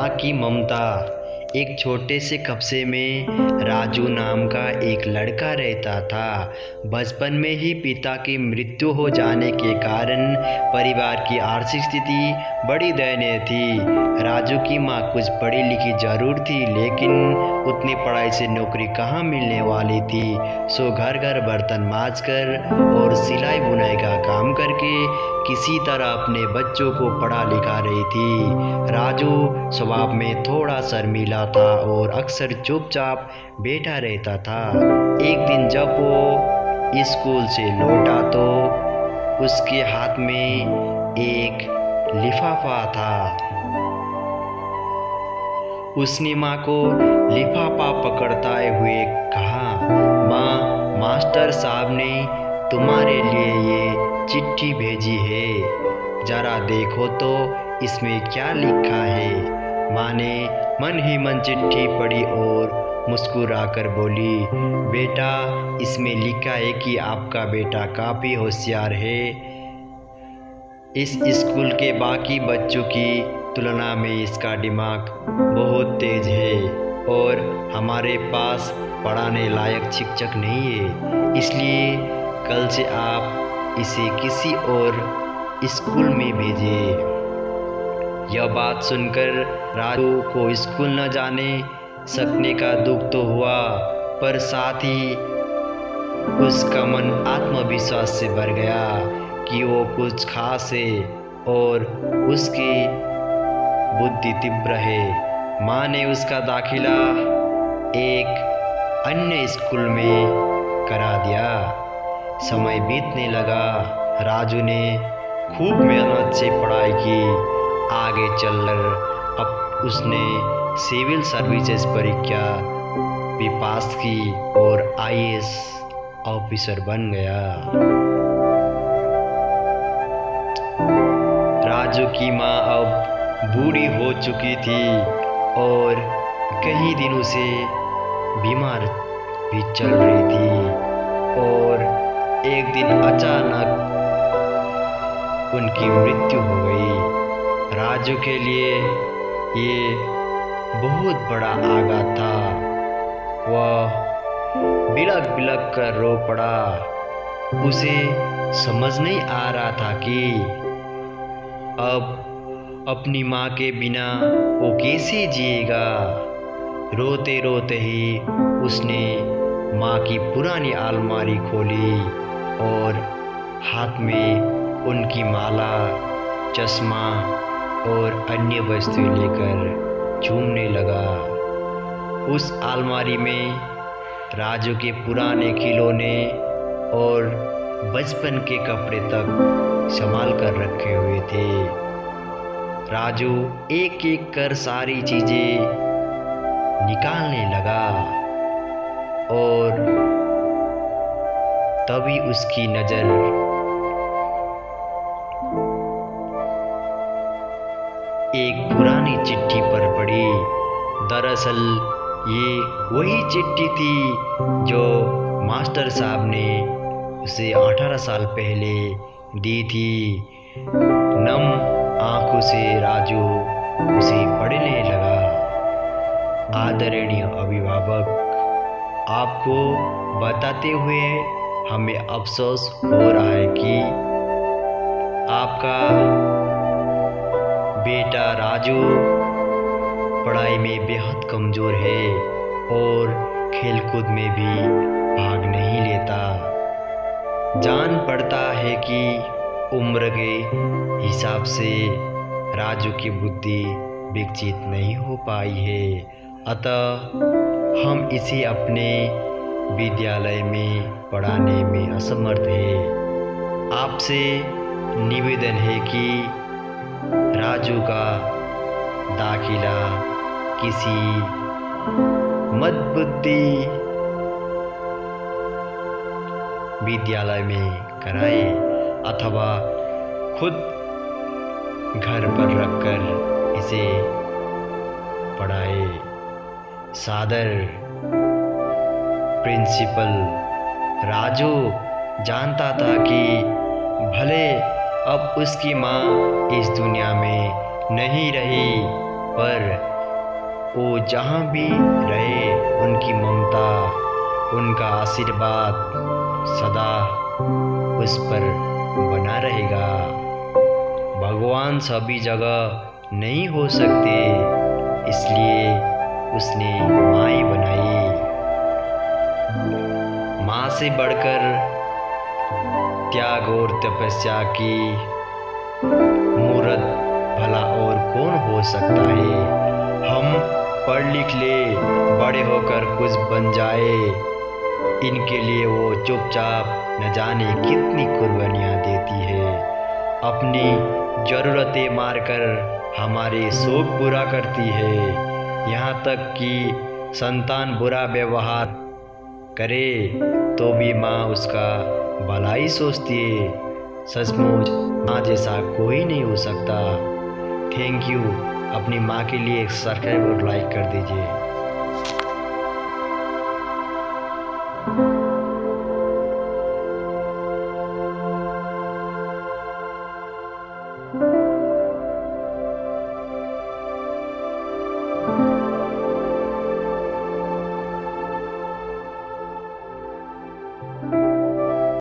माँ की ममता। एक छोटे से कस्बे में राजू नाम का एक लड़का रहता था। बचपन में ही पिता की मृत्यु हो जाने के कारण परिवार की आर्थिक स्थिति बड़ी दयनीय थी। राजू की माँ कुछ पढ़ी लिखी जरूर थी, लेकिन उतनी पढ़ाई से नौकरी कहाँ मिलने वाली थी। सो घर घर बर्तन मांजकर और सिलाई बुनाई का काम करके किसी तरह अपने बच्चों को पढ़ा लिखा रही थी। राजू स्वभाव में थोड़ा शर्मीला था और अक्सर चुपचाप बैठा रहता था। एक दिन जब वो स्कूल से लौटा तो उसके हाथ में एक लिफाफा था। उसने माँ को लिफाफा पकड़ते हुए कहा, माँ, मास्टर साहब ने तुम्हारे लिए ये चिट्ठी भेजी है, जरा देखो तो इसमें क्या लिखा है। माँ ने मन ही मन चिट्ठी पढ़ी और मुस्कुराकर बोली, बेटा, इसमें लिखा है कि आपका बेटा काफ़ी होशियार है। इस स्कूल के बाकी बच्चों की तुलना में इसका दिमाग बहुत तेज है और हमारे पास पढ़ाने लायक शिक्षक नहीं है, इसलिए कल से आप इसे किसी और स्कूल में भेजिए। यह बात सुनकर राजू को स्कूल न जाने सकने का दुख तो हुआ, पर साथ ही उसका मन आत्मविश्वास से भर गया कि वो कुछ खास है और उसकी बुद्धि तीव्र है। माँ ने उसका दाखिला एक अन्य स्कूल में करा दिया। समय बीतने लगा। राजू ने खूब मेहनत से पढ़ाई की। आगे चलकर अब उसने सिविल सर्विसेज परीक्षा भी पास की और आईएएस ऑफिसर बन गया। राजू की माँ अब बूढ़ी हो चुकी थी और कई दिनों से बीमार भी चल रही थी और एक दिन अचानक उनकी मृत्यु हो गई। राजू के लिए ये बहुत बड़ा आघात था। वह बिलख बिलख कर रो पड़ा। उसे समझ नहीं आ रहा था कि अब अपनी माँ के बिना वो कैसे जिएगा। रोते रोते ही उसने माँ की पुरानी अलमारी खोली और हाथ में उनकी माला, चश्मा और अन्य वस्तुएं लेकर झूमने लगा। उस अलमारी में राजू के पुराने खिलौने और बचपन के कपड़े तक संभाल कर रखे हुए थे। राजू एक एक कर सारी चीजें निकालने लगा और तभी उसकी नजर एक पुरानी चिट्ठी पर पड़ी। दरअसल ये वही चिट्ठी थी जो मास्टर साहब ने उसे 18 साल पहले दी थी। नम आंखों से राजू उसे पढ़ने लगा। आदरणीय अभिभावक, आपको बताते हुए हमें अफसोस हो रहा है कि आपका बेटा राजू पढ़ाई में बेहद कमज़ोर है और खेलकूद में भी भाग नहीं लेता। जान पड़ता है कि उम्र के हिसाब से राजू की बुद्धि विकसित नहीं हो पाई है, अतः हम इसे अपने विद्यालय में पढ़ाने में असमर्थ हैं। आपसे निवेदन है कि राजू का दाखिला किसी मदबुद्धि विद्यालय में कराए अथवा खुद घर पर रखकर इसे पढ़ाए। सादर प्रिंसिपल। राजू जानता था कि भले अब उसकी माँ इस दुनिया में नहीं रही, पर वो जहाँ भी रहे उनकी ममता, उनका आशीर्वाद सदा उस पर बना रहेगा। भगवान सभी जगह नहीं हो सकते, इसलिए उसने माँ ही बनाई। माँ से बढ़कर त्याग और तपस्या की मूर्त भला और कौन हो सकता है। हम पढ़ लिख ले, बड़े होकर कुछ बन जाए, इनके लिए वो चुपचाप न जाने कितनी कुर्बानियाँ देती है। अपनी ज़रूरतें मारकर हमारे शौक पूरा करती है। यहाँ तक कि संतान बुरा व्यवहार करे तो भी माँ उसका भलाई सोचती है। सचमुच माँ जैसा कोई नहीं हो सकता। Thank you. अपनी माँ के लिए एक सब्सक्राइब और लाइक कर दीजिए।